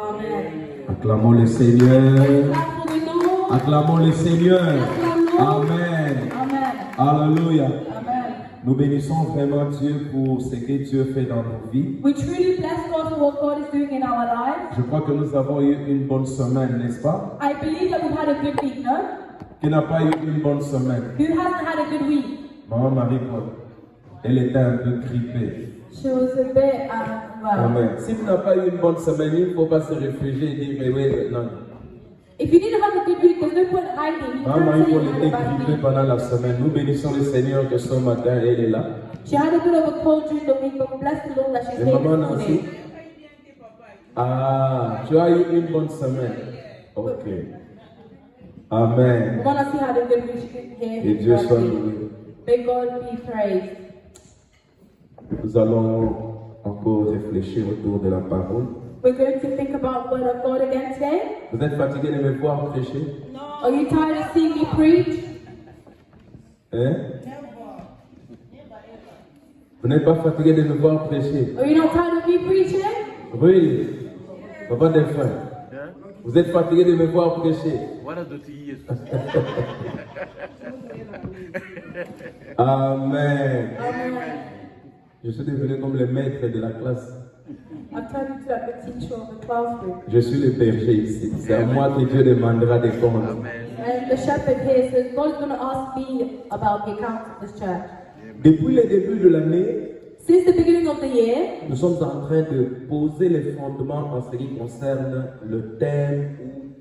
Amen. Acclamons le Seigneur. Clap for the Lord. Acclamons le Seigneur. Acclame the Lord. Amen. Amen. Alléluia. Amen. Nous bénissons vraiment Dieu pour ce que Dieu fait dans nos vies. We truly bless God for what God is doing in our lives. Je crois que nous avons eu une bonne semaine, n'est-ce pas? I believe that we've had a good week, no? Qui n'a pas eu une bonne semaine? Who hasn't had a good week? Maman Marie-Paul, elle était un peu grippée. She was a bit, well. Amen. Si tu n'as pas eu une bonne semaine, il ne faut pas se réfugier et dire, mais oui, non. If you didn't have a good week, there's no point hiding. You Maman can't say Marie-Paul you had était a bad grippée week. pendant la semaine. Nous bénissons le Seigneur que ce matin, elle est là. She had a bit of a cold during the week, but bless the Lord that she's Et here maman this Nancy? morning. Ah, tu as eu une bonne semaine. Ok. Amen. Mama Nancy had a good week. She didn't hear Et his Dieu soit birthday. loué. May God be praised. Nous allons encore réfléchir autour de la parole. We're going to think about the word of God again today. Vous êtes fatigué de me voir prêcher? Are you tired of seeing me preach? Hein? Vous n'êtes pas fatigué de me voir prêcher? Are you not tired of me preaching? Oui. Papa Delphin. Vous êtes fatigué de me voir prêcher? Amen. Amen. Je suis devenu comme le maître de la classe. I've turned into like the teacher of the classroom. Je suis le berger ici. C'est à moi que Dieu demandera des comptes. And the shepherd here says, God's going to ask me about the account of this church. Depuis le début de l'année, Since the beginning of the year, nous sommes en train de poser les fondements en ce qui concerne le thème ou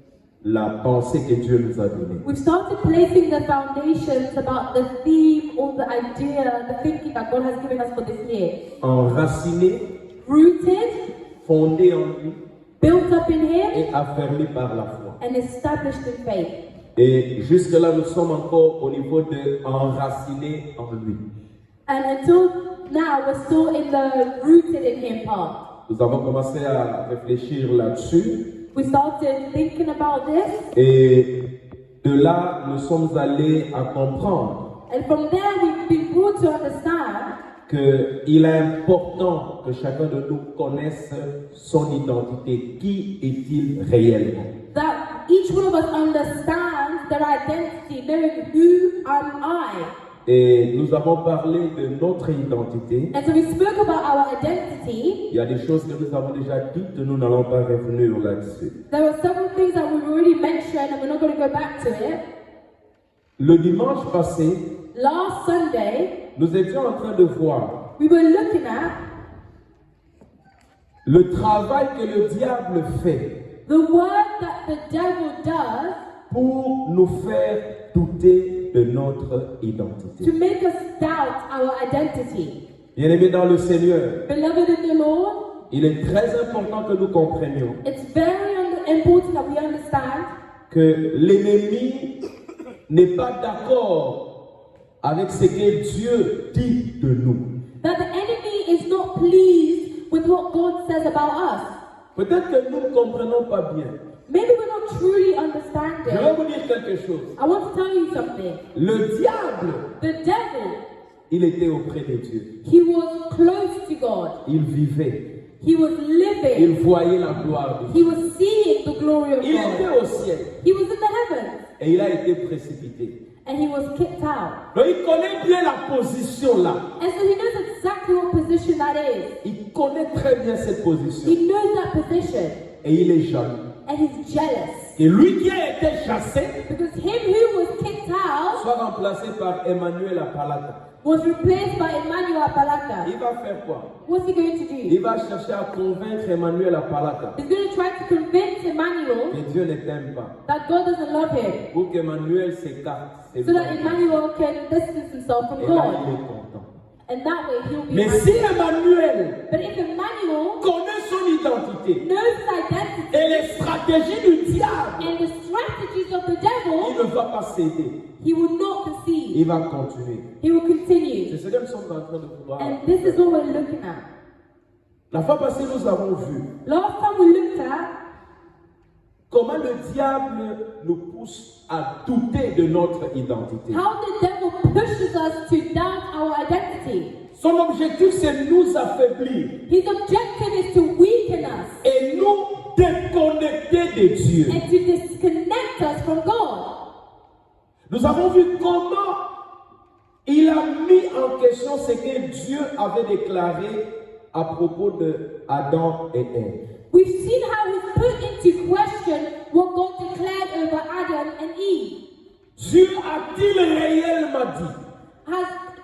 la pensée que Dieu nous a donnée. we've started placing the foundations about the theme or the idea, the thinking that God has given us for this year. Enraciné, Rooted, fondé en lui built up in Him, et affermi par la foi. and established in faith. Et jusque-là, nous sommes encore au niveau de enraciné en lui. And until now, we're still in the rooted in Him part. Nous avons commencé à réfléchir là-dessus. We started thinking about this, Et de là, nous sommes allés à comprendre and from there, we've been brought to understand qu'il est important que chacun de nous connaisse son identité. Qui est-il réellement? that each one of us understands their identity, knowing who am I. Et nous avons parlé de notre identité. And so we spoke about our identity. Il y a des choses que nous avons déjà dites, nous n'allons pas revenir là-dessus. There were several things that we've already mentioned, and we're not going to go back to it. Le dimanche passé, Last Sunday, nous étions en train de voir we were looking at le travail que le diable fait the work that the devil does pour nous faire douter de notre identité. to make us doubt our identity. Bien-aimés dans le Seigneur, Beloved in the Lord, il est très important que nous comprenions it's very important that we understand que l'ennemi n'est pas d'accord avec ce que Dieu dit de nous. that the enemy is not pleased with what God says about us. Peut-être que nous ne comprenons pas bien. Maybe we're not truly Je vais understanding. vous dire quelque chose. I want to tell you something. Le diable, The devil, il était auprès de Dieu. he was close to God. Il vivait. He was living. Il voyait la gloire de Dieu. He was seeing the glory of Il était God. au ciel He was in the heavens, et il a été précipité. and he was kicked out. Donc il connaît bien la position là. And so he knows exactly what position that is. Il connaît très bien cette position. He knows that position, Et il est jaloux. and he's jealous. Et lui qui a été chassé Because him who was kicked out soit remplacé par Emmanuel Apalaka. was replaced by Emmanuel Apalaka. Il va faire quoi? What's he going to do? Il va chercher à convaincre Emmanuel Apalaka He's going to try to convince Emmanuel que Dieu ne t'aime pas. that God doesn't love him, Pour qu'Emmanuel s'écarte. C'est so bon. that Emmanuel can distance himself from Et là, God. il est content. And that way he'll be Mais happy. si Emmanuel But if Emmanuel connaît son identité knows his identity et les stratégies du diable, and the strategies of the il devil, ne va pas céder. he will not concede. Il va continuer. He will continue. C'est ce que nous sommes en train de pouvoir. And this is what we're looking at. La fois passée, nous avons vu Last time we looked at comment le diable nous pousse à douter de notre identité. how the devil pushes us to doubt our identity. Son objectif, c'est nous affaiblir His objective is to weaken us et nous de Dieu. and to disconnect us from God. Nous avons vu comment il a mis en question ce que Dieu avait déclaré à propos de Adam et Ève. We've seen how he's put into question what God declared over Adam and Eve. Dieu a-t-il réellement dit?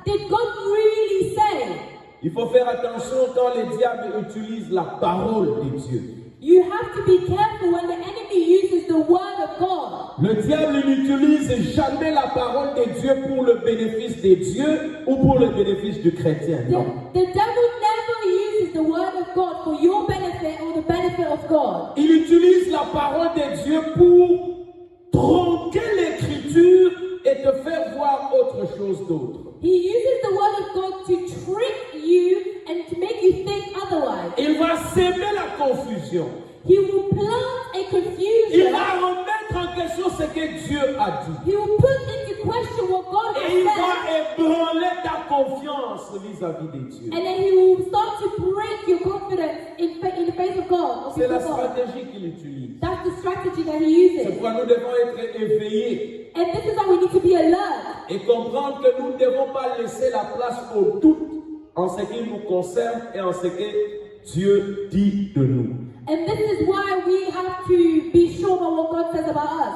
Did God really say? Il faut faire attention quand le diable utilise la parole de Dieu. You have to be careful when the enemy uses the word of God. Le diable n'utilise jamais la parole de Dieu pour le bénéfice de Dieu ou pour le bénéfice du chrétien. Non. The devil never uses the word of God for your benefit or the benefit of God. Il utilise la parole de Dieu pour tronquer l'écriture et te faire voir autre chose d'autre. He uses the word of God to trick you and to make you think otherwise. Il va s'aimer la confusion. He will plant a Il confusion. va remettre en question ce que Dieu a dit. He will put into question what God Et il has va said. ébranler ta confiance vis-à-vis de Dieu. And then he will start to break your confidence in the face of God. Or C'est la before God. stratégie qu'il utilise. That's the strategy that he C'est uses. pourquoi nous devons être éveillés And this is how we need to be alert. et comprendre que nous ne devons pas laisser la place au doute en ce qui nous concerne et en ce que Dieu dit de nous. And this is why we have to be sure about what God says about us.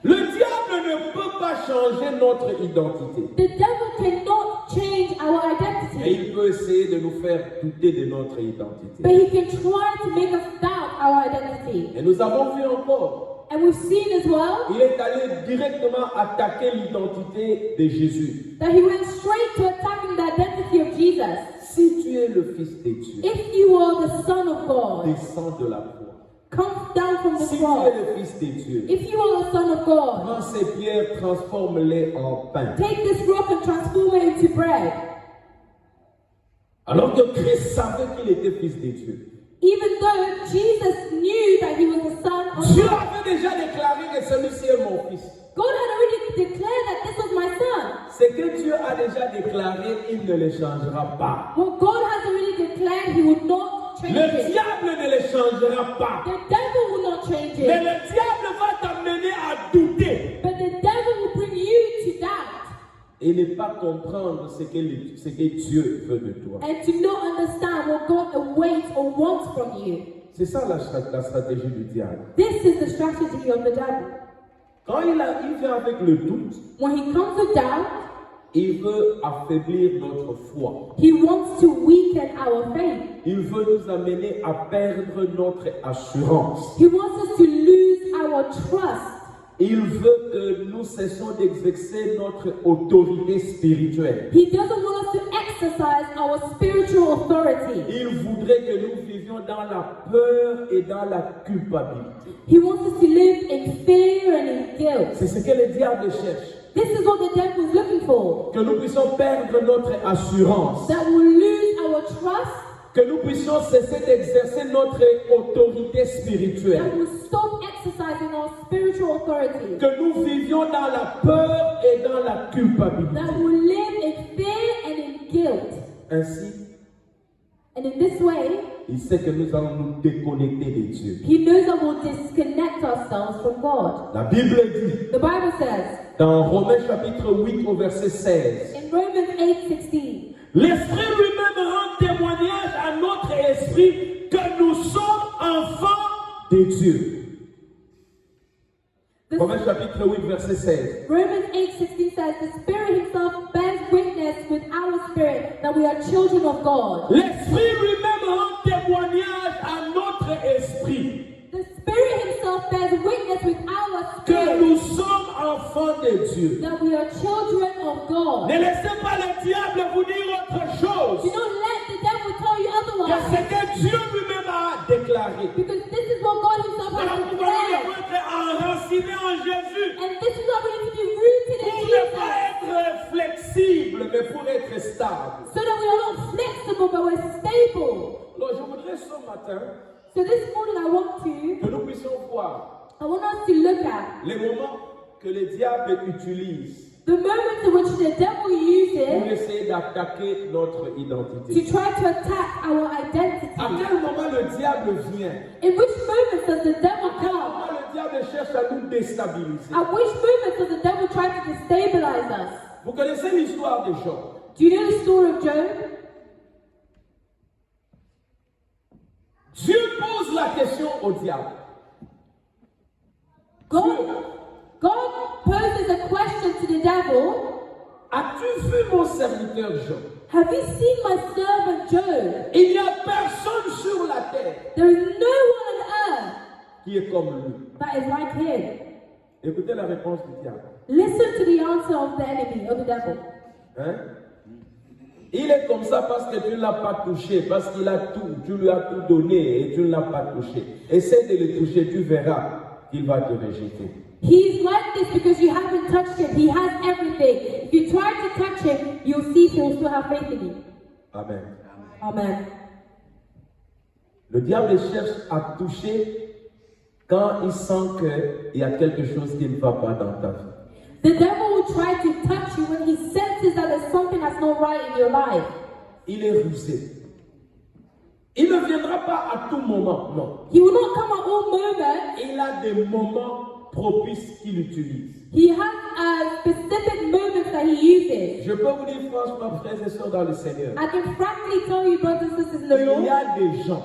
Le diable ne peut pas changer notre identité. The devil cannot change our Et identity, il peut essayer de nous faire douter de notre identité. but he can try to make us doubt our identity. Et nous avons vu encore, And we've seen as well il est allé directement attaquer l'identité de Jésus. that he went straight to attacking the identity of Jesus. Si tu es le Fils de Dieu, If you are the Son of God, descends de la croix. come down from the Si tu cross. es le Fils de Dieu, If you are the Son of God, prends ces pierres, transforme-les en pain. take this rock and transform it into bread. Alors que Christ savait qu'il était Fils de Dieu. Even though Jesus knew that he was the Son of Dieu God, avait déjà déclaré que celui-ci est mon Fils. God had already declared that this was my Son. Ce que Dieu a déjà déclaré, il ne le changera pas. What God has already declared, he would not change Le it. diable ne le changera pas. The devil will not change Mais it. le diable va t'amener à douter But the devil will bring you to doubt et ne pas comprendre ce que Dieu veut de toi. and to not understand what God awaits or wants from you. C'est ça la stratégie du diable. This is the strategy of the devil. Quand il vient avec le doute, When he comes with doubt, il veut affaiblir notre foi. he wants to weaken our faith. Il veut nous amener à perdre notre assurance. He wants us to lose our trust. Il veut que nous cessions d'exercer notre autorité spirituelle. He doesn't want us to exercise our spiritual authority. Il voudrait que nous vivions dans la peur et dans la culpabilité. He wants us to live in fear and in guilt. C'est ce que le diable cherche. This is what the devil is looking for. Que nous puissions perdre notre assurance. That will lose our trust, Que nous puissions cesser d'exercer notre autorité spirituelle. that will stop exercising our spiritual authority. Que nous vivions dans la peur et dans la culpabilité. That will live in fear and in guilt. Ainsi, And in this way, il sait que nous allons nous déconnecter de Dieu. he knows that we'll disconnect ourselves from God. La Bible dit The Bible says dans Romains chapitre 8 au verset 16, in Romans 8:16, l'Esprit lui-même rend témoignage à notre esprit que nous sommes enfants de Dieu. the Romains chapitre 8 verset 16. Romans 8:16 says, the Spirit Himself bears witness with our spirit that we are children of God. L'Esprit lui-même rend témoignage à notre esprit The Spirit Himself bears witness with our que spirit nous sommes enfants de Dieu. that we are children of God. Ne laissez pas le diable vous dire autre chose Do not let the devil tell you que otherwise, ce que Dieu lui-même a déclaré. because this is what God Himself Voilà has pourquoi nous declared. devons être enracinés en Jésus And this is why we need to be rooted in pour ne pas Jesus, être flexibles, mais pour être stables. so that we are not flexible but we're stable. Donc je voudrais ce matin So this morning I want que nous puissions voir us to look at les moments que le diable utilise The moments in which the devil pour uses essayer d'attaquer notre to identité. try to attack our identity. À quel moment le diable vient? In which moments does the devil À quel come? moment le diable cherche à nous déstabiliser? At which moments does the devil try to destabilize us? Vous connaissez l'histoire de Job. Do you know the story of Job? Dieu pose la question au diable. God poses a question to the devil. As-tu vu mon serviteur Job? Have you seen my servant Job? Il n'y a personne sur la terre There is no one on earth qui est comme lui. that is like him. Écoutez la réponse du diable. Listen to the answer of the enemy, of the devil. Hein? Il est comme ça parce que tu ne l'as pas touché, parce qu'il a tout, tu lui as tout donné et tu ne l'as pas touché. Essaie de le toucher, tu verras qu'il va te rejeter. He's like this because you haven't touched him. He has everything. If you try to touch him, you'll see he will still have faith in you. Amen. Amen. Le diable cherche à toucher quand il sent qu'il y a quelque chose qui ne va pas dans ta vie. The devil will try to touch you when he senses that there's something that's not right in your life. Il est rusé. Il ne viendra pas à tout moment, non. He will not come at all moments. Il a des moments propices qu'il utilise. He has specific moments that he uses. Je peux vous dire franchement, frères et sœurs dans le Seigneur, I can frankly tell you, brothers and sisters in the il Lord, y a des gens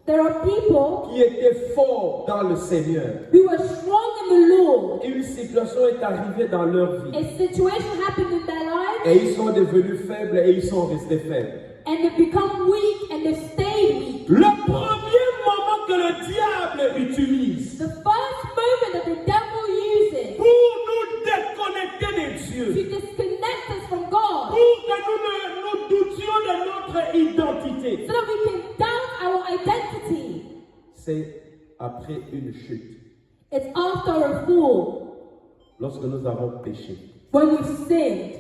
there are people qui étaient forts dans le Seigneur. who are strong in the Lord. Une situation est arrivée dans leur vie A situation happened in their lives, et ils sont devenus faibles et ils sont restés faibles. and they become weak, and they stay weak. Le premier moment que le diable utilise The first moment that the devil uses pour nous déconnecter de to Dieu, disconnect us from God, pour que nous doutions de notre identité, so that we can doubt our identity, c'est après une chute. it's after a fall, Lorsque nous avons péché. when we've sinned.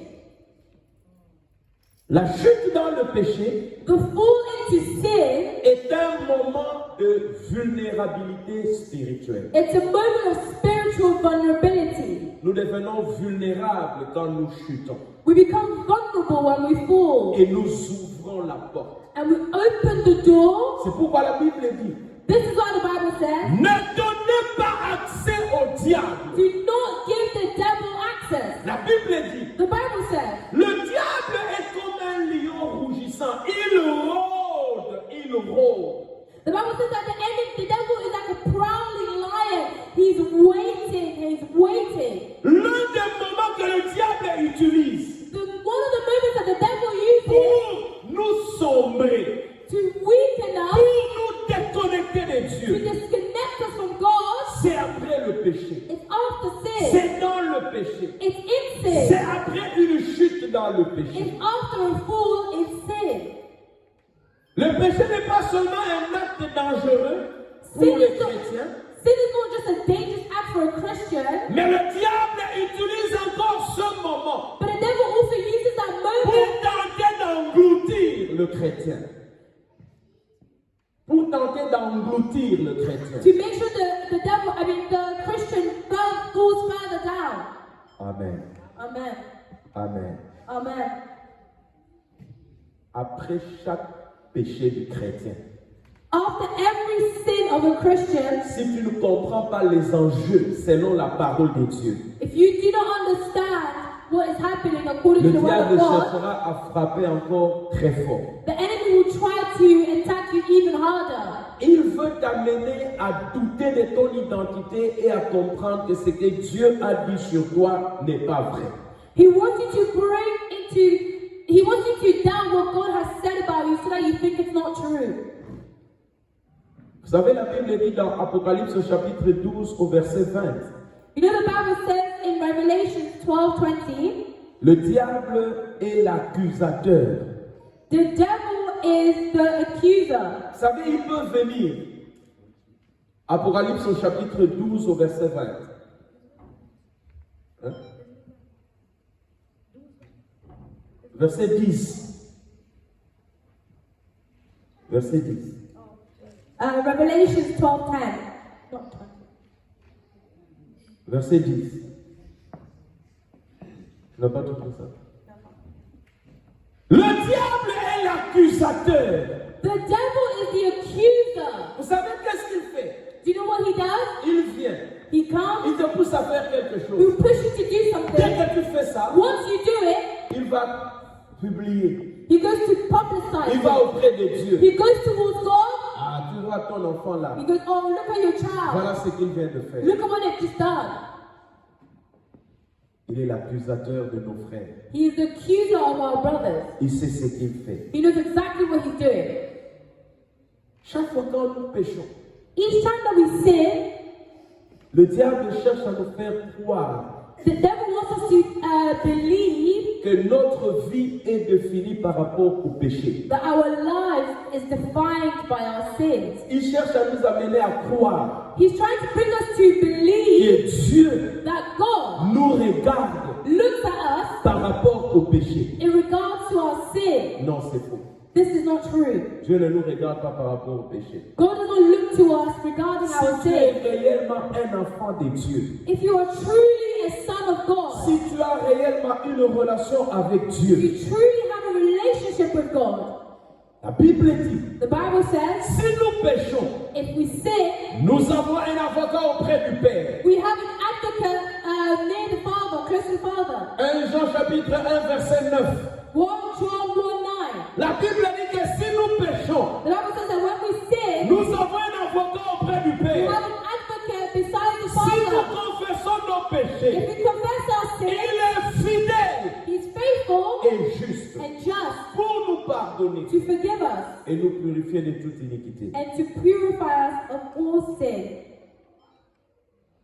La chute dans le péché The fall into sin, est un moment de vulnérabilité spirituelle. it's a moment of spiritual vulnerability. Nous devenons vulnérables quand nous chutons We become vulnerable when we fall, et nous ouvrons la porte. and we open the door. C'est pourquoi la Bible dit, This is what the Bible says. ne donnez pas accès au diable. Do not give the devil access. La Bible dit, The Bible says, le diable est comme un lion rougissant. Il rôde, il rôde. the Bible says that the devil is like a prowling lion. He's waiting. L'un des moments que le diable utilise One of the moments that the devil uses pour nous sombrer, to weaken pour us, nous déconnecter de to Dieu, disconnect us from God, c'est après le péché. it's after sin. C'est dans le péché. It's in C'est sin. après une chute dans le péché. It's after a fall in sin. Le péché n'est pas seulement un acte dangereux pour Sin les is, not, chrétiens, sin is not just a dangerous act for a Christian, mais le diable utilise encore ce moment but the devil also uses that pour moment tenter d'engloutir le chrétien. Pour tenter d'engloutir le chrétien. to make sure the Christian goes further down. Amen. Amen. Amen. Amen. Après chaque péché du chrétien, After every sin of a Christian, si tu ne comprends pas les enjeux selon la parole de Dieu, if you do not understand what is happening according le to the word diable of God, cherchera à frapper encore très fort. the enemy will try to attack you even harder. Il veut t'amener à douter de ton identité et à comprendre que ce que Dieu a dit sur toi n'est pas vrai. He wants you to doubt what God has said about you so that you think it's not true. Vous savez, la Bible dit dans Apocalypse au chapitre 12 au verset 20, You know the Bible says in Revelation 12:20, le diable est l'accusateur. the devil is the accuser. Vous savez, il peut venir. Apocalypse au chapitre 12 au verset 20. Hein? Verset 10. Verset 10. Revelation 12:10. Not 20. Verset 10. n'as pas tout ça. Le diable est l'accusateur. The devil is the accuser. Vous savez qu'est-ce qu'il fait? Do you know what he does? Il vient. He comes, Il te pousse à faire quelque he chose. push you to do Dès something. que tu fais ça, Once you do it, il va publier. he goes to publicize Il va it. auprès de Dieu. He goes towards God. Ah, tu vois ton enfant là. He goes, oh, look at your child. Voilà ce qu'il vient de faire. Look at what they've just done. Il est l'accusateur de nos frères. He is the accuser of our brothers. Il sait ce qu'il fait. He knows exactly what he's doing. Chaque fois quand nous péchons, Each time that we sin, le diable cherche à nous faire croire the devil wants us to believe que notre vie est définie par rapport au péché. that our lives is defined by our sins. Il cherche à nous amener à croire He's trying to bring us to believe que Dieu that God nous regarde looks at us par rapport au péché. in regards to our sin. Non, c'est faux. This is not true. Dieu ne nous regarde pas par rapport au péché. God does not look to us regarding our Si tu es sin. réellement un enfant de Dieu, If you are truly a son of God, si tu as réellement une relation avec if Dieu, you truly have a relationship with God, la Bible dit, the Bible says, si nous péchons, if we sin, nous avons un avocat auprès du Père. we have an advocate near the Father, close to the Father. 1 Jean chapitre 1 verset 9. 1 John 1:9. La Bible dit que si nous péchons, The Bible says that when we sin, nous avons un avocat auprès du we Père. have an advocate beside the Si nous Father. confessons nos If péchés, we confess our il sin, est fidèle He's faithful et juste and just pour nous pardonner to forgive us et nous purifier de toute iniquité. and to purify us of all sin.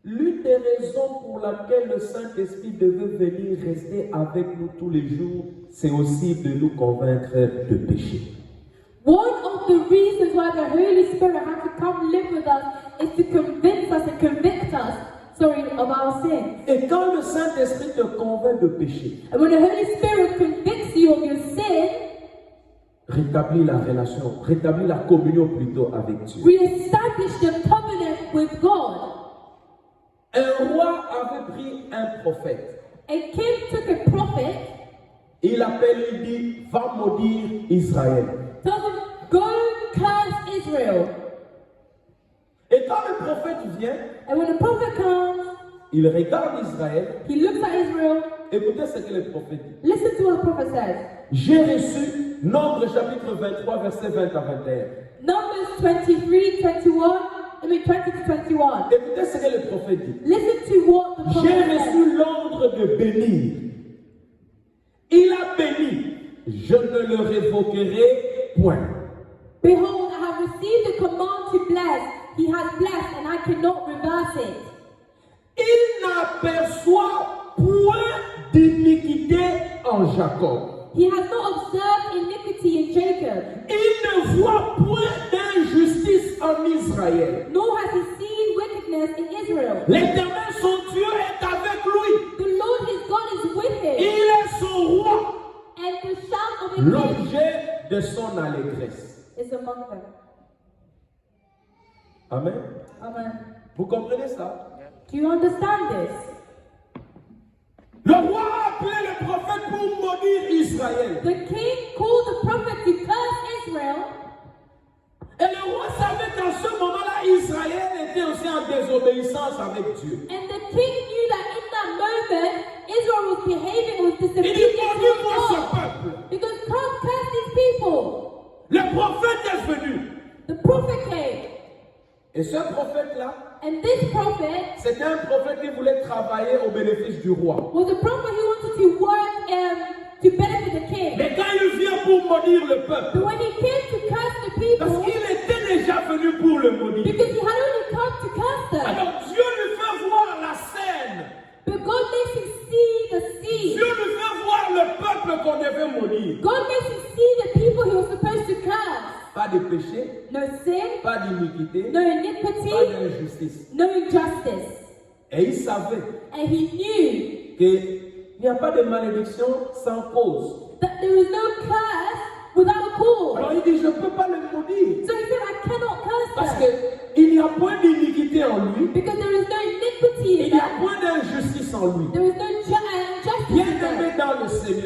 L'une des raisons pour laquelle le Saint-Esprit devait venir rester avec nous tous les jours, c'est aussi de nous convaincre de péché. One of the reasons why the Holy Spirit had to come live with us is to convince us and convict us, of our sins. Et quand le Saint-Esprit te convainc de péché, And when the Holy Spirit convicts you of your sin, rétablis la relation, rétablis la communion plutôt avec Dieu. re-establish the covenant with God. Un roi avait pris un prophète. A king took a prophet, Il appelle, il dit, va maudire Israël. tells him, go curse Israel. Et quand le prophète vient, And when the prophet comes, il regarde Israël. he looks at Israel. Écoutez ce que le prophète dit. Listen to what the prophet says. J'ai reçu, Nombre chapitre 23, verset 20 à 21. Numbers 23, 20 to 21. Écoutez ce que le prophète dit. Listen to what the J'ai prophet says. reçu l'ordre de bénir. Il a béni. Je ne le révoquerai point. Behold, I have received the command to bless. He has blessed, and I cannot reverse it. Il n'aperçoit point d'iniquité en Jacob. He has not observed iniquity in Jacob, Il ne voit point d'injustice en Israël. nor has he seen wickedness in Israel. L'Éternel, son Dieu, est avec lui. The Lord his God is with him, Il est son roi. and the shout of a king L'objet de son allégresse. is among them. Amen. Amen. Vous comprenez ça? Do you understand this? Le roi a appelé le prophète pour maudire Israël. The king called the prophet to curse Israel, Et le roi savait qu'en ce moment-là, Israël était aussi en désobéissance avec Dieu. and the king knew that in that moment Israel was behaving with Il dit, disobedience maudis-moi to ce God. peuple. Because God cursed these people. Le prophète est venu. The prophet came, Et ce prophète-là, and this prophet c'était un prophète qui voulait travailler au bénéfice du roi. was a prophet who wanted to work to benefit the king. Mais quand il vient pour maudire le peuple, But when he came to curse the parce people, qu'il était déjà venu pour le maudire. because he had only come to curse them, Alors Dieu lui fait voir la scène. but God makes him see the sea. Dieu lui fait voir le peuple qu'on devait maudire. God makes him see the people he was supposed to curse. Pas de péché, No sin, pas d'iniquité, no pas iniquity, d'injustice. no injustice. Et il savait And he knew qu'il n'y a pas de malédiction sans cause. that there is no curse without a cause. Alors il dit, je ne peux pas le maudire. So he said, I cannot Parce curse them. qu'il n'y a point d'iniquité en lui. Because there is no iniquity Il in n'y a them. point d'injustice en lui. There is no injustice in them. Bien-aimé,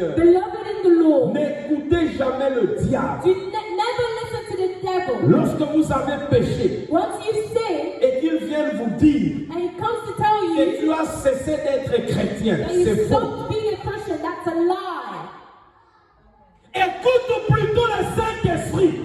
Seigneur, Beloved in the Lord, n'écoutez jamais le diable. never listen to the devil. Lorsque vous avez péché Once you sin, et qu'il vienne vous dire and he comes to tell que you tu as cessé d'être chrétien, that you c'est faux. stopped being a Christian, that's a lie. Écoute plutôt le Saint-Esprit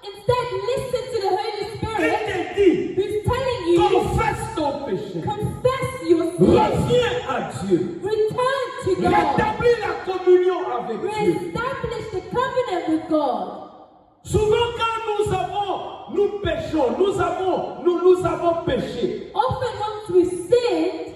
Instead, listen to the Holy qui Spirit te dit, who's telling you, confesse ton péché, confess your sin, reviens à Dieu, return to God, rétablis la communion avec Dieu. reestablish the covenant with God. Souvent quand nous péchons, nous avons péché, Often once we sinned,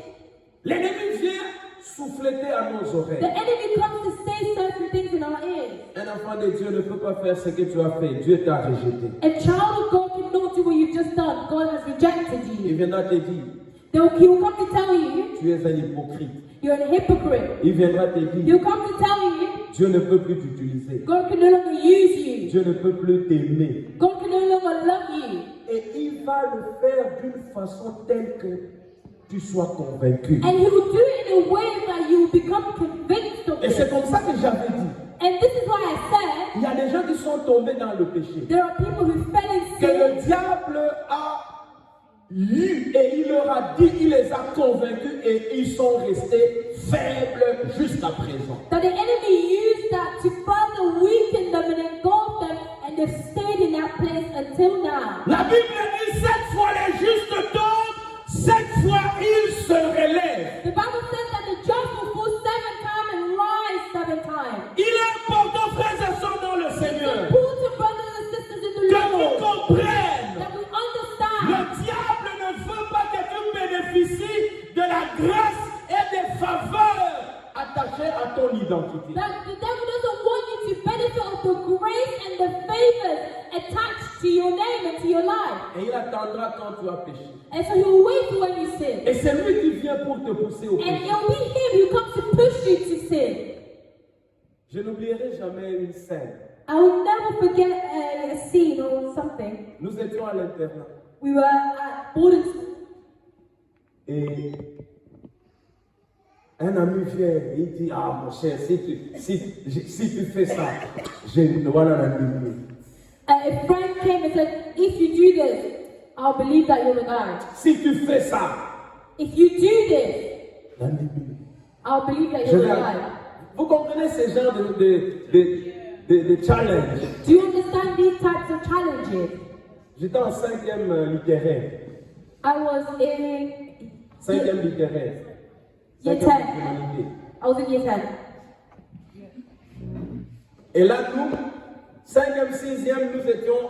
l'ennemi vient souffleter à nos the oreilles. enemy comes to say certain things in our ears. Un enfant de Dieu ne peut pas faire ce que tu as fait. Dieu t'a rejeté. A child of God cannot do what you've just done. God has rejected Il you. viendra te dire, He will come to tell you tu es un hypocrite. you're a hypocrite. Il viendra te dire, He'll come to tell you Dieu ne peut plus t'utiliser. God can no longer use you. Dieu ne peut plus t'aimer. God can no longer love you. Et il va le faire d'une façon telle que tu sois convaincu. And He will do it in a way that you will become convinced of Et c'est it. comme ça que j'avais dit. And this is why I said Il y a des gens qui sont tombés dans le péché. there are people who fell in Que sin. le diable a eu et il leur a dit, il les a convaincus et ils sont restés faibles jusqu'à présent. That the enemy used that to further weaken them and engulf them, and they've stayed in that place until now. La Bible dit 7 fois les justes tombent, 7 fois ils se relèvent. The Bible says that the just will fall 7 times and rise 7 times. Il est important, frères et sœurs, dans le Seigneur, Important, brothers and sisters in the que tu Lord, comprennes. that we understand Le diable ne veut pas que tu bénéficies de la grâce et des faveurs attachées à ton identité. that the devil doesn't want you to benefit of the grace and the favors attached to your name and to your life. Et il attendra quand tu as péché. And so he will wait for when you sin. Et c'est lui qui vient pour te pousser au And péché. it will be him who comes to push you to sin. Je n'oublierai jamais une scène. I will never forget a scene or something. Nous étions à l'internat. We were at boarding school. Et un ami vient et il dit, ah mon cher, si tu fais ça, je dois l'indemniser. A friend came and said, if you do this, I'll believe that you're the guy. Si tu fais ça, If you do this, l'indemniser. I'll believe that Je you're the vais- guy. Vous comprenez ce genre de challenge? Do you understand these types of challenges? J'étais en 5e littéraire. I was in 5e littéraire. year 5e 10. humanité. I was in year 10. Et là, nous, 5e, 6e, nous étions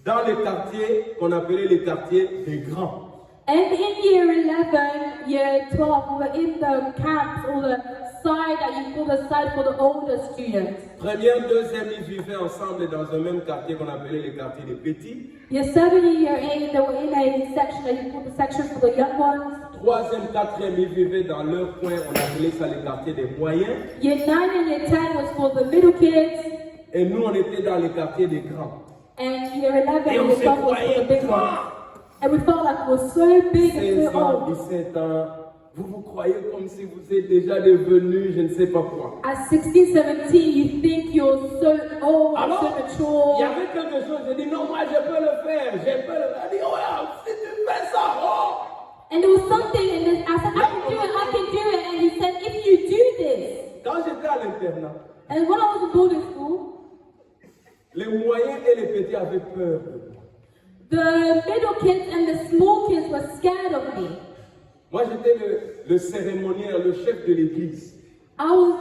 dans les quartiers qu'on appelait les quartiers des grands. And in year 11, year 12, we were in the camps or the side that you call the side for the older students. Première, deuxième, ils vivaient ensemble dans un même quartier qu'on appelait les quartiers des petits. Year 7 and year 8, they were in a section that you call the section for the young ones. Troisième, quatrième, ils vivaient dans leur coin, on appelait ça les quartiers des moyens. Year 9 and year 10 was for the middle kids. Et nous, on était dans les quartiers des grands. And year 11 Et and on year se 12 was for the croyait big ones. grands. And we felt like we were so big and 16 so ans, old. 17 ans, vous vous croyez comme si vous êtes déjà devenu je ne sais pas quoi. At 16, 17, you think you're so old, Alors, so il y mature. avait quelque chose, j'ai dit non, moi je peux le faire, je peux le faire. Elle dit, oh, si tu fais ça, oh. And there was something, and then I said, I can do it. And he said, if you do this. Quand j'étais à l'internat, And when I was in boarding school, les moyens et les petits avaient peur de moi. the middle kids and the small kids were scared of me. Moi j'étais le cérémoniaire, le chef de l'église. I was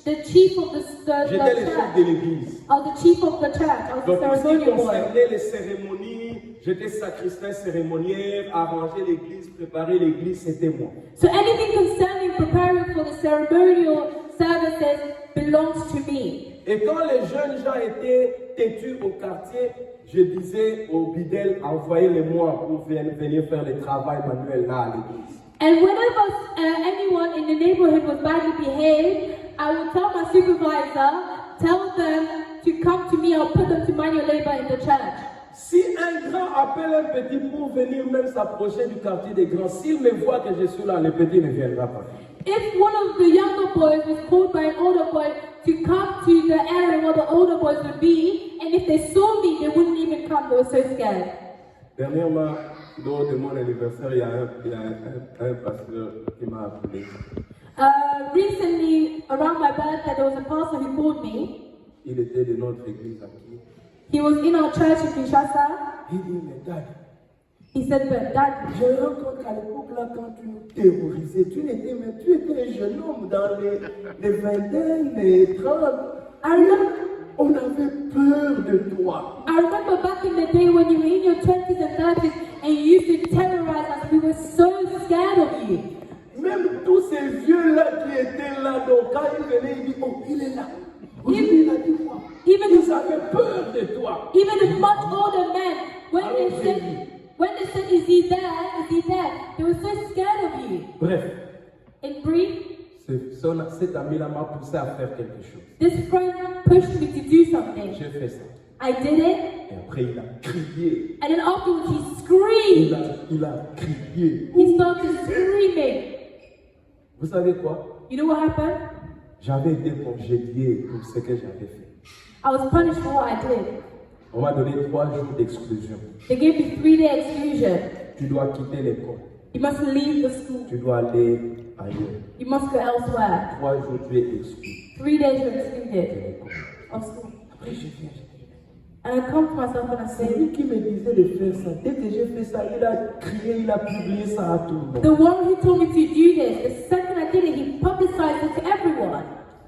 the chief of the J'étais le chef de church. l'église. I was the chief of the church. I was Donc, the tout ce qui ceremonial boy. concernait les cérémonies, j'étais sacristain cérémoniaire, arranger l'église, préparer l'église, c'était moi. So anything concerning preparing for the ceremonial services belongs to me. Et quand les jeunes gens étaient têtus au quartier, je disais au bidel, envoyez-les-moi pour venir faire le travail manuel là à l'église. And whenever anyone in the neighborhood was badly behaved, I would tell my supervisor, tell them to come to me, I'll put them to manual labor in the church. Si un grand appelle un petit pour venir même s'approcher du quartier des grands, s'il me voit que je suis là, le petit ne viendra pas. If one of the younger boys was called by an older boy to come to the area where the older boys would be, and if they saw me, they wouldn't even come. They were so scared. Dernièrement, lors de mon anniversaire, il y a un pasteur qui m'a appelé. Recently, around my birthday, there was a pastor who called me. Il était de notre église aquí. He was in our church in Kinshasa. Il dit, mais Dad, He said, but Dad, je rencontre qu'à l'époque là, quand tu nous terrorisais, tu étais un jeune homme dans les vingtaines, les 30. I remember, On avait peur de toi. I remember back in the day when you were in your 20s and 30s and you used to terrorize us. We were so scared of you. Même tous ces vieux-là qui étaient là, donc quand ils venaient, ils disaient, oh, il est là. Aujourd'hui, il a dit quoi? Ils avaient peur de toi. Even the much older men, when they said, is he there? Is he there? They were so scared of you. Bref, In brief, cet ami-là m'a poussé à faire quelque chose. this friend pushed me to do something. J'ai fait ça. I did it, Et après, il a crié. and then afterwards he screamed. Il a crié. He started screaming. Vous savez quoi? You know what happened? J'avais été congédié pour ce que j'avais fait. I was punished for what I did. On m'a donné 3 jours d'exclusion. They gave me 3-day exclusion. Tu dois quitter l'école. You must leave the school. Tu dois aller ailleurs. You must go elsewhere. 3 jours, tu es exclu 3 days you're de excluded l'école. of school. Après, je viens. And I come to myself and I C'est say, lui qui me disait de faire ça. Dès que j'ai fait ça, il a crié, il a publié ça à tout le monde. the one who told me to do this, the second I did it, he publicized it to everyone.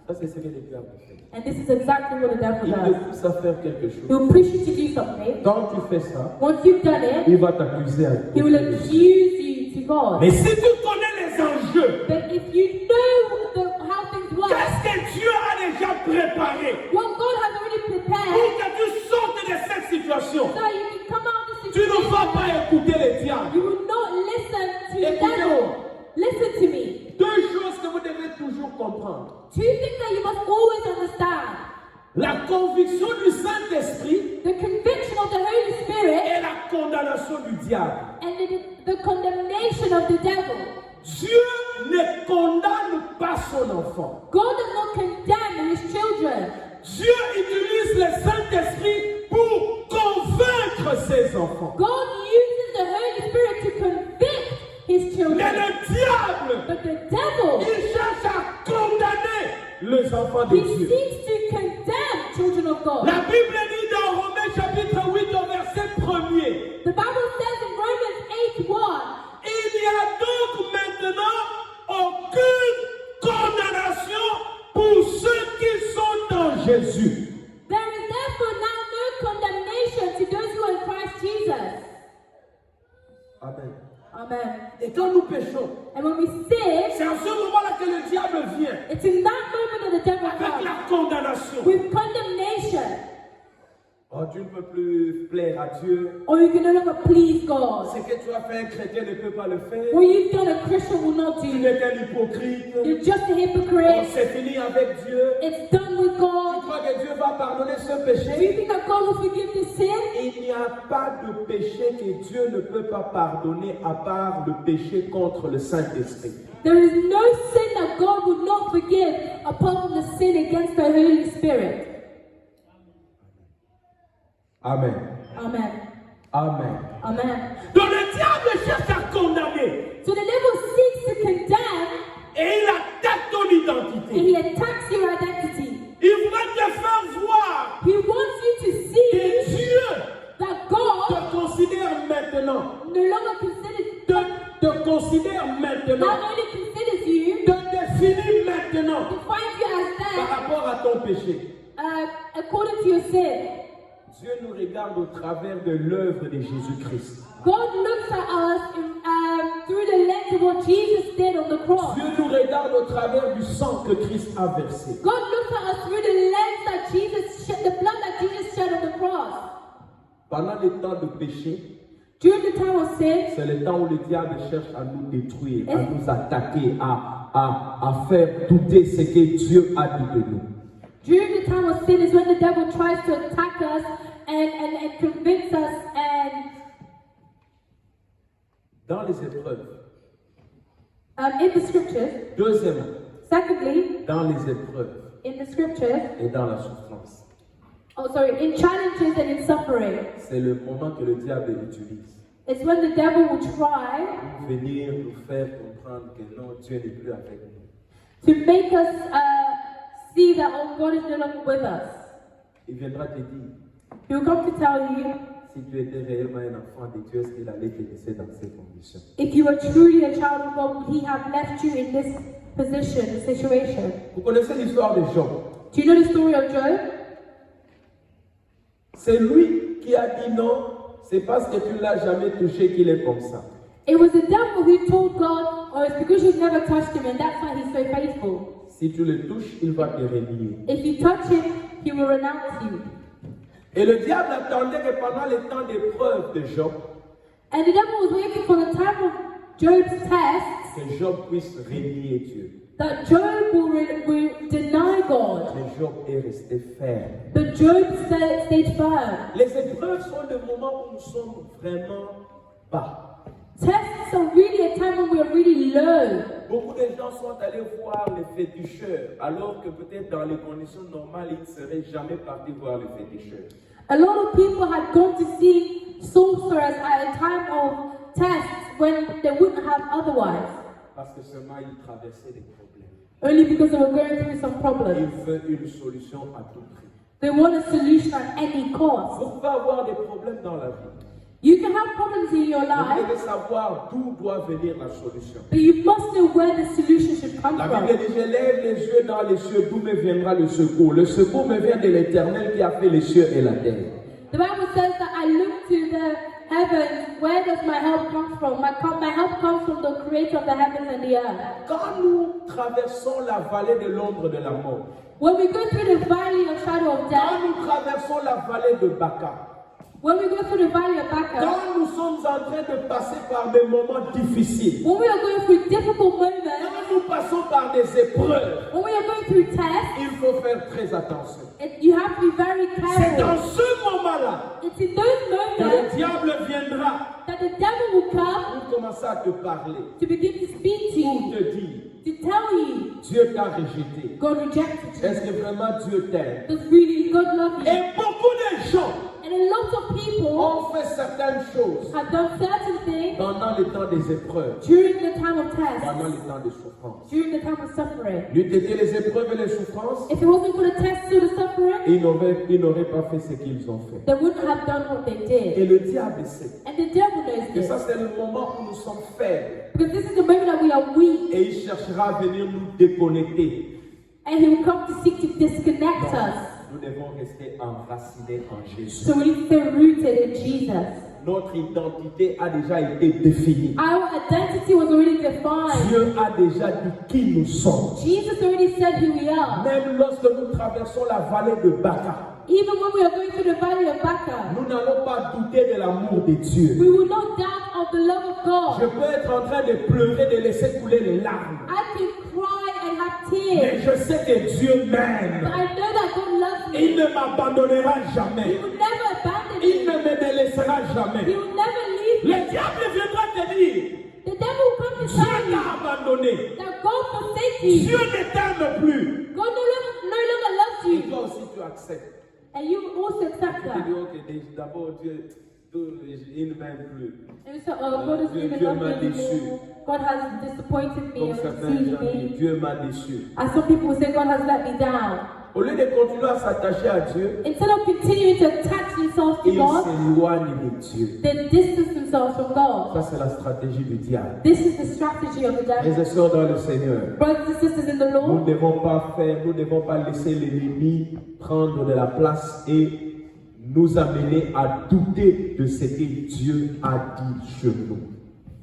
Ça, c'est ce que le diable fait. And this is exactly what the devil Il te does. pousse à faire quelque chose. He'll push you to do something. Quand tu fais ça, Once you've done it, il va t'accuser à he will accuse you to God. Mais si tu connais les enjeux, But if you know how things work, qu'est-ce que Dieu a déjà préparé what God has already pour prepared, que tu sortes de cette situation? so you can come out of this Tu ne vas situation, pas écouter les diables. you will not listen to the Écoutez-moi. devil. Listen to me. 2 choses que vous devez toujours comprendre. 2 things that you must always understand. La conviction du Saint-Esprit The conviction of the Holy Spirit et la condamnation du diable. and the condemnation of the devil. Dieu ne condamne pas son enfant. God does not condemn his children. Dieu utilise le Saint-Esprit pour convaincre ses enfants. God uses the Holy Spirit to convict his Mais children. le diable, But the devil, il cherche à condamner les enfants de he Dieu. seeks to condemn children of God. La Bible dit dans Romains chapitre 8 au verset 1er, The Bible says in Romans 8:1, il n'y a donc maintenant aucune condamnation pour ceux qui sont en Jésus. there is therefore now no condemnation to those who are in Christ Jesus. Amen. Amen. Et quand nous péchons, And when we sin, c'est à ce moment-là que le diable vient it's in that moment that the devil avec comes la condamnation. with condemnation. Oh, tu ne peux plus plaire à Dieu. Or you can no longer please God. Ce que tu as fait, un chrétien ne peut pas le faire. What you've done, a Christian will not Tu do. n'es qu'un hypocrite. You're just a Oh, hypocrite. c'est fini avec Dieu. It's done with Tu God. crois que Dieu va pardonner ce Do you péché? think that God will forgive this sin? Il n'y a pas de péché que Dieu ne peut pas pardonner à part le péché contre le Saint-Esprit. There is no sin that God would not forgive apart from the sin against the Holy Spirit. Amen. Amen. Amen. Amen. Donc le diable cherche à condamner So the devil seeks to condemn et il attaque ton and identité. he attacks your identity. Il voudrait te faire voir He wants you to see que Dieu that God te considère maintenant. no longer considers, Te considère maintenant. not only considers you, Te définit maintenant defines you as par dead rapport à ton péché. according to your sin. Dieu nous regarde au travers de l'œuvre de Jésus-Christ. God looks at us through the lens of what Jesus did on the cross. Dieu nous regarde au travers du sang que Christ a versé. God looks at us through the lens that Jesus shed, the blood that Jesus shed on the cross. Pendant les temps de péché, During the time of sin, c'est le temps où le diable cherche à nous détruire, à nous attaquer, à faire douter ce que Dieu a dit de nous. during the time of sin is when the devil tries to attack us and convince us and Dans les épreuves, In the scriptures, Deuxièmement, secondly, dans les épreuves in the scriptures, et dans la souffrance. in challenges and in suffering, C'est le moment que le diable utilise it's when the devil will try pour venir nous faire comprendre que non, Dieu n'est plus avec nous. to make us see that, oh, God is no longer with us. Il viendra te dire, He will come to tell you, si tu étais réellement un enfant de Dieu, est-ce qu'il allait te laisser dans ces conditions? if you were truly a child of God, would He have left you in this position, situation? Vous connaissez l'histoire de Job. Do you know the story of Job? C'est lui qui a dit non, c'est parce que tu ne l'as jamais touché qu'il est comme ça. It was the devil who told God, oh, it's because you've never touched him and that's why he's so faithful. Si tu le touches, il va te renier. If you touch him, he will renounce you. Et le diable attendait que pendant les temps d'épreuve de Job, And the devil was waiting for the time of Job's test que Job puisse renier Dieu. that Job will deny God. Mais Job est resté ferme. But Job stayed firm. Les épreuves sont le moment où nous sommes vraiment bas. Tests are really a time when we are really low. Beaucoup de gens sont allés voir les féticheurs, alors que peut-être dans les conditions normales, ils ne seraient jamais partis voir les féticheurs. A lot of people had gone to see sorcerers at a time of tests when they wouldn't have otherwise. Parce que seulement ils traversaient des problèmes. Only because they were going through some problems. Ils veulent une solution à tout prix. They want a solution at any cost. Vous pouvez avoir des problèmes dans la vie. You can have problems in your Vous life, devez savoir d'où doit venir la solution. but you must know where the solution should come La from. Bible dit, je lève les yeux dans les cieux, d'où me viendra le secours. Le secours me vient de l'Éternel qui a fait les cieux et la terre. The Bible says that I look to the heavens. Where does my help come from? My help comes from the creator of the heavens and the earth. Quand nous traversons la vallée de l'ombre de la mort, When we go through the valley of shadow of quand death, nous traversons la vallée de Baca, when we go through the valley of Baca, quand nous sommes en train de passer par des moments difficiles, when we are going through difficult moments, quand nous passons par des épreuves, when we are going through tests, il faut faire très attention. you have to be very C'est dans careful. ce moment-là It's in those que le moments diable viendra that the devil will come pour commencer à te parler, to begin to speak to pour you, te dire, to tell you Dieu t'a rejeté. God rejected you. Est-ce que vraiment Dieu t'aime? Does really God love you? Et beaucoup de gens And a lot of people ont fait certaines choses have done certain things pendant le temps des épreuves, during the time of pendant test, le temps de souffrance. during the time of suffering. N'eût été les épreuves et les souffrances, If it wasn't for the test or the suffering, ils n'auraient pas fait ce qu'ils ont fait. they wouldn't have done what they did. Et le diable sait And the devil knows que this. ça c'est le moment où nous sommes faibles. Because this is the moment that we are weak. Et il cherchera à venir nous déconnecter. And he will come to seek to disconnect us. Nous devons rester enracinés en Jésus. So we need to stay rooted in Jesus. Notre identité a déjà été définie. Our identity was already defined. Dieu a déjà dit qui nous sommes. Jesus already said who we are. Même lorsque nous traversons la vallée de Baca, Even when we are going through the valley of Baca, nous n'allons pas douter de l'amour de Dieu. we will not doubt of the love of Je God. peux être en train de pleurer, de laisser couler les larmes. I can cry and have Mais tears. je sais que Dieu But m'aime. I know that God loves me. Il ne m'abandonnera He jamais. will never abandon Il me. ne me délaissera He jamais. will never leave me. Le diable viendra te dire, The devil will come to Dieu tell you t'a abandonné. that God forsake you. Dieu ne t'aime plus. God no longer loves Et you. toi aussi tu acceptes. And you will also accept Tu that. dis, ok, d'abord Dieu, il ne m'aime plus. And you say, oh, God doesn't even Dieu love m'a me déçu. anymore. God has disappointed me Comme and certains deceived gens disent, me. Dieu m'a déçu. As some people will say, God has let me down. Au lieu de continuer à s'attacher à Dieu, Instead of continuing to attach themselves to ils God, s'éloignent de Dieu. they distance themselves from God. Ça, c'est la stratégie du diable. This is the strategy of the Mes devil. sœurs dans le Seigneur, Brothers and sisters in the nous Lord, ne devons pas laisser l'ennemi prendre de la place et nous amener à douter de ce que Dieu a dit sur nous.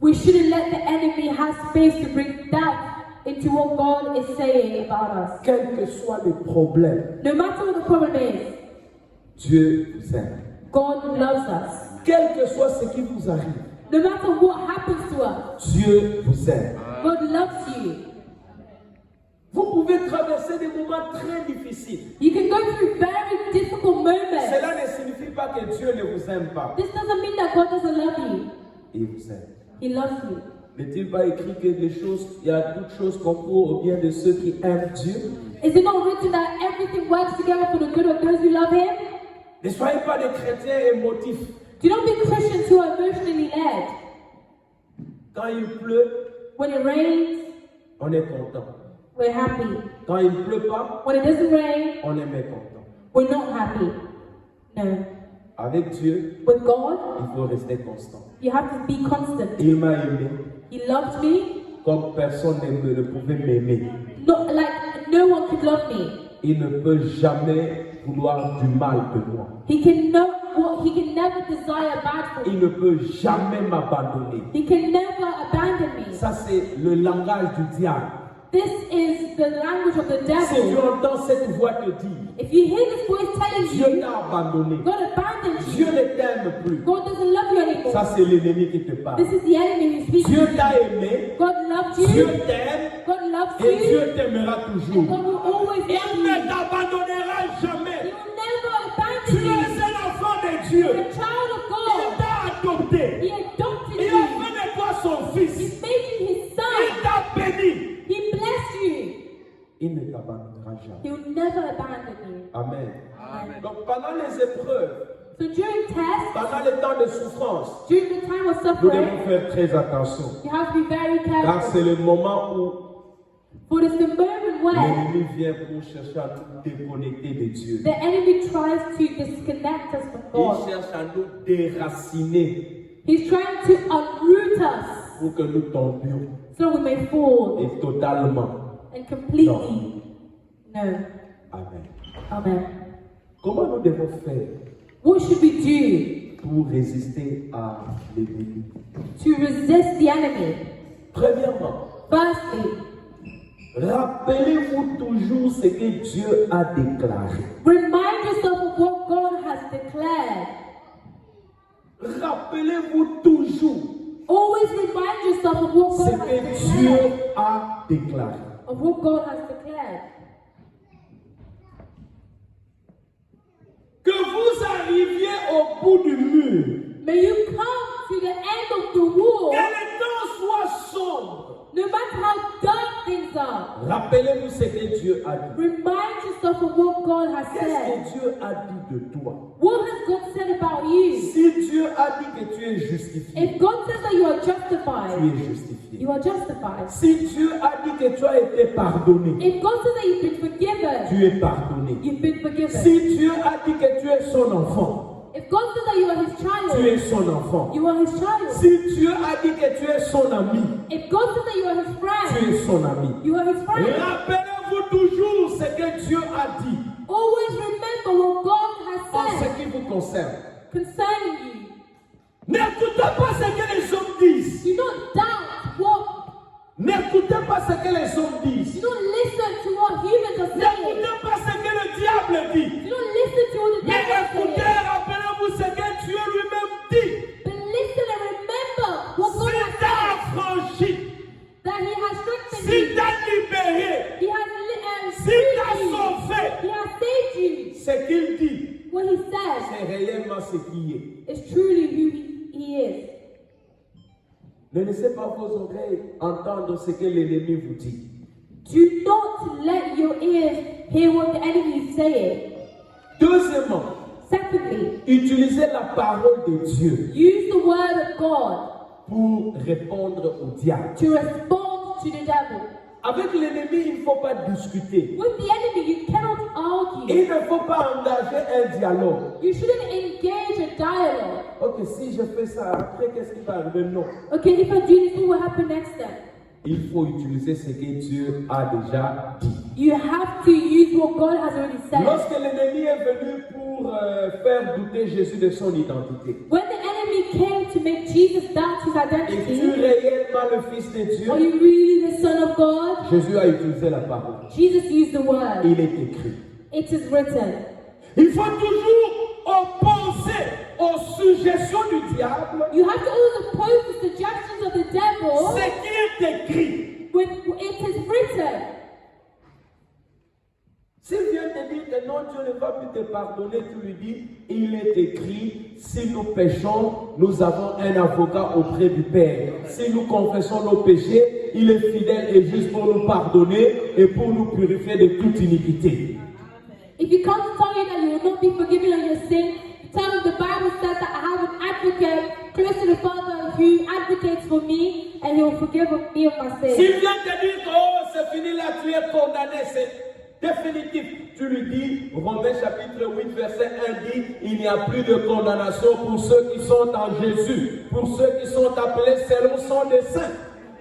we shouldn't let the enemy have space to bring doubt into what God is saying about us. Quel que soit le problème, No matter what the problem is, Dieu vous aime. God loves us. Quel que soit ce qui vous arrive, No matter what happens to us, Dieu vous aime. God loves you. Vous pouvez traverser des moments très difficiles. You can go through very difficult moments. Cela ne signifie pas que Dieu ne vous aime pas. This doesn't mean that God doesn't love you. Il vous aime. He loves you. N'est-il pas écrit que il y a toutes choses concourent au bien de ceux qui aiment Dieu? Is it not written that everything works together for the good of those who love Him? Ne soyez pas des chrétiens émotifs. Do not be Christians who are emotionally led. Quand il pleut, When it rains, on est content. we're happy. Quand il ne pleut pas, When it doesn't rain, on est mécontent. we're not happy. No. Avec Dieu, With God, il faut rester constant. you have to be constant. Il m'a aimé He loved me, comme personne ne pouvait m'aimer. not like no one could love me. Il ne peut jamais vouloir du mal de moi. He can never desire bad for Il me. ne peut jamais m'abandonner. He can never abandon me. Ça, c'est le langage du diable. This is the language of the Si tu devil. entends cette voix te dire, If you hear this voice telling Dieu you, t'a abandonné, God abandoned Dieu you, ne t'aime plus, God doesn't love you anymore. ça c'est l'ennemi qui te parle. This is the enemy who speaks. Dieu t'a aimé, God loved Dieu you, t'aime God loves et you, Dieu t'aimera and toujours. God will always Il love ne you. t'abandonnera He jamais. will never Tu abandon you. es un enfant de Dieu. You're a child of Il God. t'a adopté. He adopted Il a you. fait de toi son fils. He made you his Il son. t'a béni. He blessed you. Il ne t'abandonnera jamais. He will never abandon you. Amen. Amen. Donc pendant les épreuves, So during tests, pendant les temps de souffrance, during the time of nous suffering, devons faire très attention. you have to be very Car careful. c'est le moment où For it's the moment where l'ennemi vient pour chercher à nous déconnecter de Dieu. the enemy tries to disconnect us from Il God. cherche à nous déraciner He's trying to uproot us pour que nous tombions so we may fall et totalement. and completely. No. Amen. Amen. Comment nous devons faire What should we do pour résister à l'ennemi? to resist the enemy? Premièrement, Firstly, rappelez-vous toujours ce que Dieu a déclaré. remind yourself of what God has declared. Rappelez-vous toujours Always remind yourself of what ce God has que Dieu declared. a déclaré. Of what God has declared. Que vous arriviez au bout du mur, May you come to the end of the wall, que le temps soit sombre. no matter how dark things are. Rappelez-vous ce que Dieu a dit. Remind yourself of what God has Qu'est-ce said. que Dieu a dit de toi? What has God said about you? Si Dieu a dit que tu es justifié, If God says that you are tu justified, es justifié. you are justified. Si Dieu a dit que tu as été pardonné, If God says that you've been forgiven, tu es pardonné. you've been forgiven. Si Dieu a dit que tu es son enfant, If God says that you are His tu child, es son enfant. you are His child. Si Dieu a dit que tu es son ami, If God says that you are His tu friend, es son ami. you are His friend. Rappelez-vous toujours ce que Dieu a dit Always remember what God has en said ce qui vous concerne. concerning you. N'écoutez pas ce que les hommes disent. Do not doubt what. N'écoutez pas ce que les hommes disent. Do not listen to what humans are saying. N'écoutez pas ce que le diable dit. Do not listen to what the Mais devil is écoutez, saying. rappelez-vous ce que Dieu lui-même dit. But listen and remember what God Si has t'as said. affranchi, That He has strengthened si you. t'as libéré, He has si freed t'as you. sauvé, He has saved you. ce qu'il dit, What He says c'est réellement ce qui est. is truly who He is. Ne laissez pas vos oreilles entendre ce que l'ennemi vous dit. Do not let your ears hear what the enemy is saying. Deuxièmement, Secondly, utilisez la parole de Dieu use the word of God pour répondre au diable. to respond to the devil. Avec l'ennemi, il ne faut pas discuter. With the enemy, you cannot argue. Il ne faut pas engager un dialogue. You shouldn't engage a dialogue. Ok, si je fais ça, après qu'est-ce qui va arriver? Non. Okay, if I do this, what will happen next then? Il faut utiliser ce que Dieu a déjà dit. You have to use what God has already said. Lorsque l'ennemi est venu pour faire douter Jésus de son identité, When the enemy came to make Jesus doubt his es-tu identity, réellement le Fils de Dieu? are you really the Son of God? Jésus a utilisé la parole. Jesus used the word. Il est écrit. It is written. Il faut toujours opposer aux suggestions du diable You have to always oppose the suggestions of the ce devil qui est écrit. with it is written. S'il vient te dire que non, tu Dieu ne va plus te pardonner, tu lui dis, il est écrit, si nous péchons, nous avons un avocat auprès du Père. Si nous confessons nos péchés, il est fidèle et juste pour nous pardonner et pour nous purifier de toute iniquité. If you come to tell you that you will not be forgiven of your sin, tell him the Bible says that I have an advocate close to the Father who advocates for me and he will forgive me of my sin. S'il vient te dire que oh, c'est fini là, tu es condamné, c'est définitif. Tu lui dis, Romains chapitre 8, verset 1 dit, il n'y a plus de condamnation pour ceux qui sont en Jésus, pour ceux qui sont appelés selon son dessein.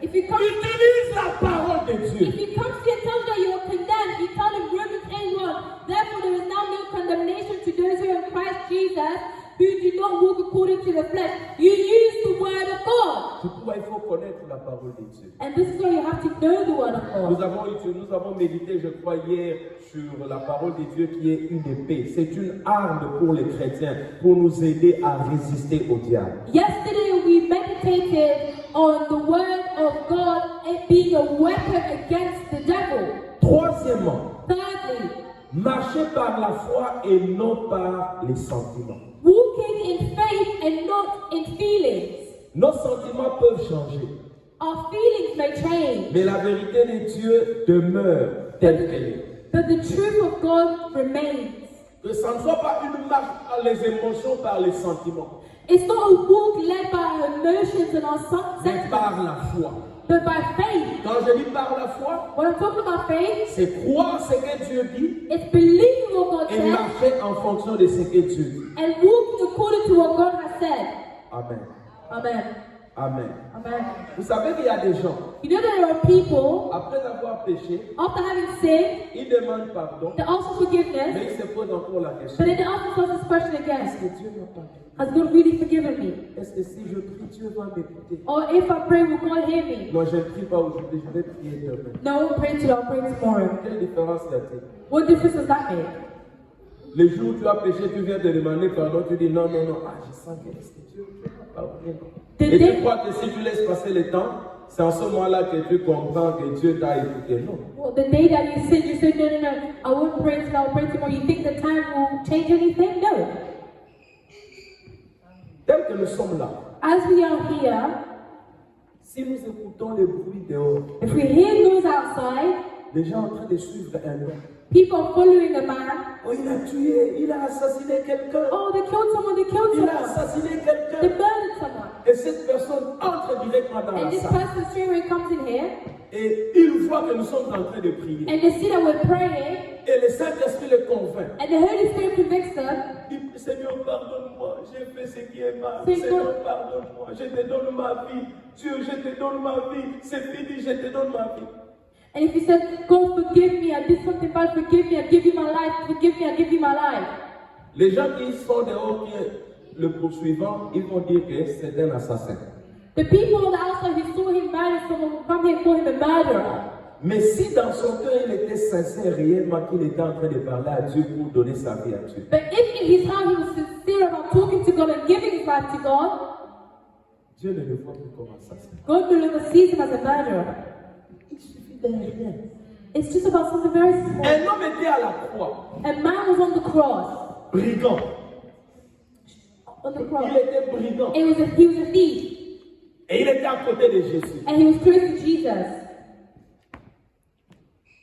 If you come, Utilise la parole de Dieu. if you come to you and tell you that you are condemned, you tell him Romans 8:1, therefore there is now no condemnation to those who are in Christ Jesus, who do not walk according to the flesh. You use the word of God. C'est pourquoi il faut connaître la parole de Dieu. And this is why you have to know the word of Nous God. avons médité, je crois, hier sur la parole de Dieu qui est une épée. C'est une arme pour les chrétiens, pour nous aider à résister au diable. Yesterday we meditated on the word of God, it being a weapon against the devil. Troisièmement, Thirdly, marcher par la foi et non par les sentiments. walking in faith and not in feelings. Nos sentiments peuvent changer, Our feelings may change, mais la vérité de Dieu demeure telle qu'elle est. but the truth of God remains. Que ça ne soit pas une marche par les émotions, par les sentiments, It's not a walk led by our emotions and our mais sentiments, par la foi. but by faith. Quand je dis par la foi, When I'm talking about faith, c'est croire ce que Dieu dit it's believing what God et said marcher en fonction de ce que Dieu dit. and walking according to what God has said. Amen. Amen. Amen. Amen. Vous savez qu'il y a des gens, You know there are people, après avoir péché, after having sinned, ils demandent pardon, they ask for forgiveness, mais ils se posent encore la question. but then they ask themselves this question again: Est-ce que Dieu m'a pardonné? has God really forgiven me? Est-ce que si je prie, Dieu va m'écouter? Or if I pray, will God hear me? Non, je ne prie pas aujourd'hui, je vais prier demain. No, I won't pray today, I'll pray tomorrow. Quelle différence y a-t-il? What difference does that make? Le jour où tu as péché, tu viens de demander pardon, tu dis non, non, non, ah, je sens que est-ce que Dieu m'a pardonné. Et tu crois que si tu laisses passer le temps, c'est en ce moment-là que tu comprends que Dieu t'a écouté. Non. Well, the day that you sin, you say, no, no, no, I won't pray today, I'll pray tomorrow. You think the time will change anything? No. Tel que nous sommes là, As we are here, si nous écoutons le bruit dehors, if we hear noise outside, les gens en train de suivre un homme. people are following a man. Oh, il a tué, il a assassiné quelqu'un, Oh, they killed someone, they killed il a someone. assassiné They quelqu'un. murdered someone. Et cette personne entre directement dans And la this salle. person straight away comes in here, Et il voit que nous sommes en train de prier. and they see that we're praying, Et le Saint-Esprit le convainc. and the Holy Spirit convicts them. Il dit, Seigneur, pardonne-moi, j'ai fait ce qui est mal. Seigneur. Seigneur, pardonne-moi, je te donne ma vie. Dieu, je te donne ma vie. C'est fini, je te donne ma vie. And if he says, God forgive me, I did something bad, forgive me, I give you my life, forgive me, I give you my life. Les gens qui sont dehors, qui est le poursuivant, ils vont dire que c'est un assassin. The people on the outside who saw him murder someone will come here and call him a murderer. Mais si dans son cœur, il était sincère réellement qu'il était en train de parler à Dieu pour donner sa vie à Dieu, But if in his heart he was sincere about talking to God and giving his life to God, Dieu ne le voit plus comme assassin. God no longer sees him as a murderer. Il suffit d'un rien. It's just about something very small. Un homme était à la croix, A man was on the cross. brigand. On the cross. Il était brigand. He was a thief. Et il était à côté de Jésus. And he was close to Jesus.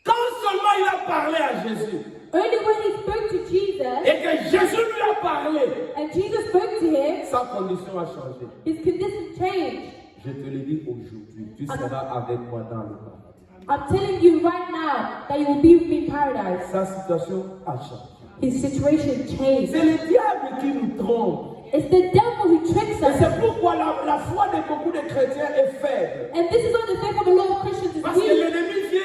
Quand seulement il a parlé à Jésus, Only when he spoke to Jesus, et que Jésus lui a parlé, and Jesus spoke to him, sa condition a changé. his condition changed. Je te le dis aujourd'hui, tu seras avec moi dans le paradis. I'm telling you right now that you will be with me in paradise. Sa situation a changé. His situation changed. C'est le diable qui nous trompe. It's the devil who tricks Et us. c'est pourquoi la foi de beaucoup de chrétiens est faible. And this is why the faith of a lot of Christians is Parce que weak. l'ennemi vient,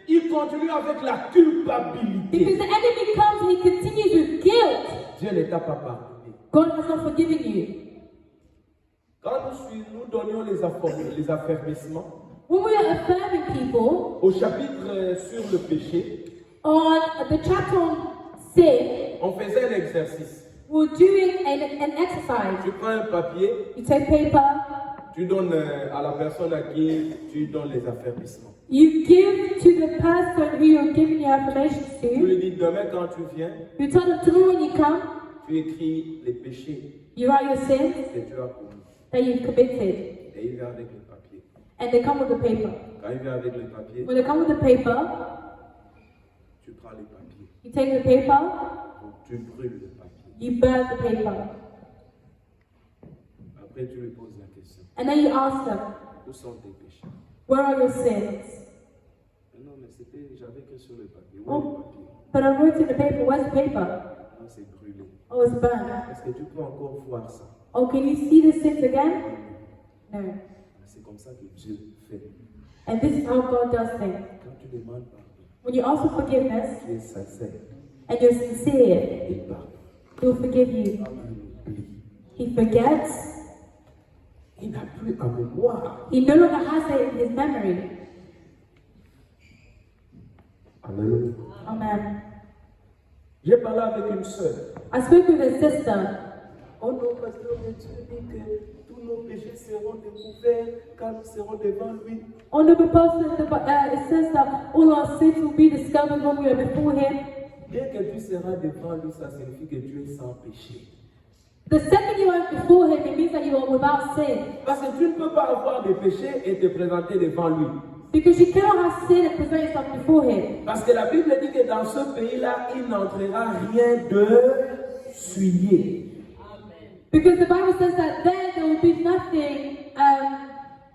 il continue avec la culpabilité. Because the enemy comes and he continues with guilt. Dieu ne t'a pas pardonné. God has not forgiven you. Quand nous donnions les affermissements, When we are affirming people au chapitre sur le péché, on the chapter on sin, on faisait un exercice. we're doing an exercise. Tu prends un papier, You take paper, Tu donnes à la personne à qui tu donnes les affermissements. You give to the person who you're giving your affirmations Tu to. lui dis demain quand tu viens, You tell them tomorrow when you come, tu écris les péchés you write your sins que tu as commis. that you've committed. Et il vient avec les papiers. And they come with the paper. Quand il vient avec les papiers, When they come with the paper, tu prends les papiers. you take the paper, Donc tu brûles le papier. you burn the paper. Après tu lui poses la question. And then you ask them, Où sont tes péchés? where are your sins? Non, mais j'avais que sur le papier. Où est le Oh, papier? but I wrote in the paper, where's the paper? Non, c'est brûlé. Oh, it's burned. Est-ce que tu peux encore voir ça? Oh, can you see the sins again? No. C'est comme ça que Dieu fait. And this is how God does things. Quand tu demandes pardon, When you ask for forgiveness tu es sincère. and you're sincere, Il pardonne. He'll forgive you. Il oublie. He forgets. Il n'a plus à mémoire. He no longer has it in his memory. Alléluia. Amen. J'ai parlé avec une sœur. I spoke with a sister. Oh non, pasteur, mais Dieu dit que tous nos péchés seront découverts quand nous serons devant lui. On the pastor, it says that all our sins will be discovered when we are before Him. Dès que tu seras devant lui, ça signifie que tu es sans péché. The second you are before Him, it means that you are without sin. Parce que tu ne peux pas avoir de péché et te présenter devant lui. Because you cannot have sin and present yourself before Him. Parce que la Bible dit que dans ce pays-là, il n'entrera rien de souillé. Because the Bible says that there will be nothing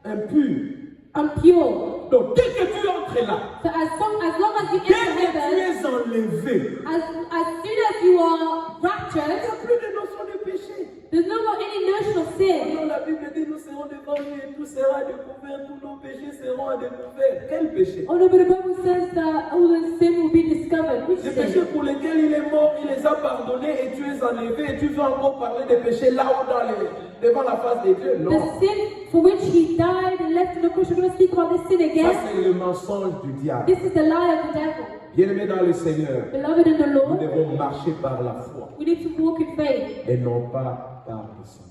Impur. impure. Donc, dès que tu entres là, So as long as you dès enter que tu heaven, es enlevé, as soon as you are il n'y raptured, a plus de notion de péché. there's no more any notion of sin. Non, la Bible dit nous serons devant lui et tout sera découvert, tous nos péchés seront à découvert. Quel péché? Oh no, but the Bible says that all the sin will be discovered. Which Les péchés sin? pour lesquels il est mort, il les a pardonnés et tu es enlevé et tu veux encore parler des péchés là-haut devant la face de Dieu. Non. The sin for which He died and left in the cross. You're going to speak about this sin Ça, again? c'est le mensonge du diable. This is the lie of the devil. Bien-aimés dans le Seigneur, Beloved in the nous Lord, devons marcher par la foi we need to walk in faith et non pas par le sang.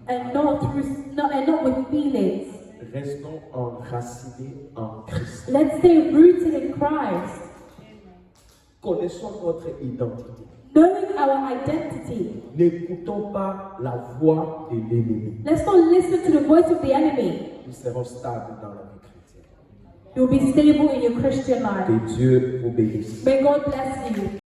and not with feelings. Restons enracinés en Christ. Let's stay rooted in Christ, Connaissons notre identité. knowing our identity. N'écoutons pas la voix de l'ennemi. Let's not listen to the voice of the enemy. Nous serons stables dans la vie chrétienne. You'll be stable in your Christian life. Que Dieu vous bénisse. May God bless you.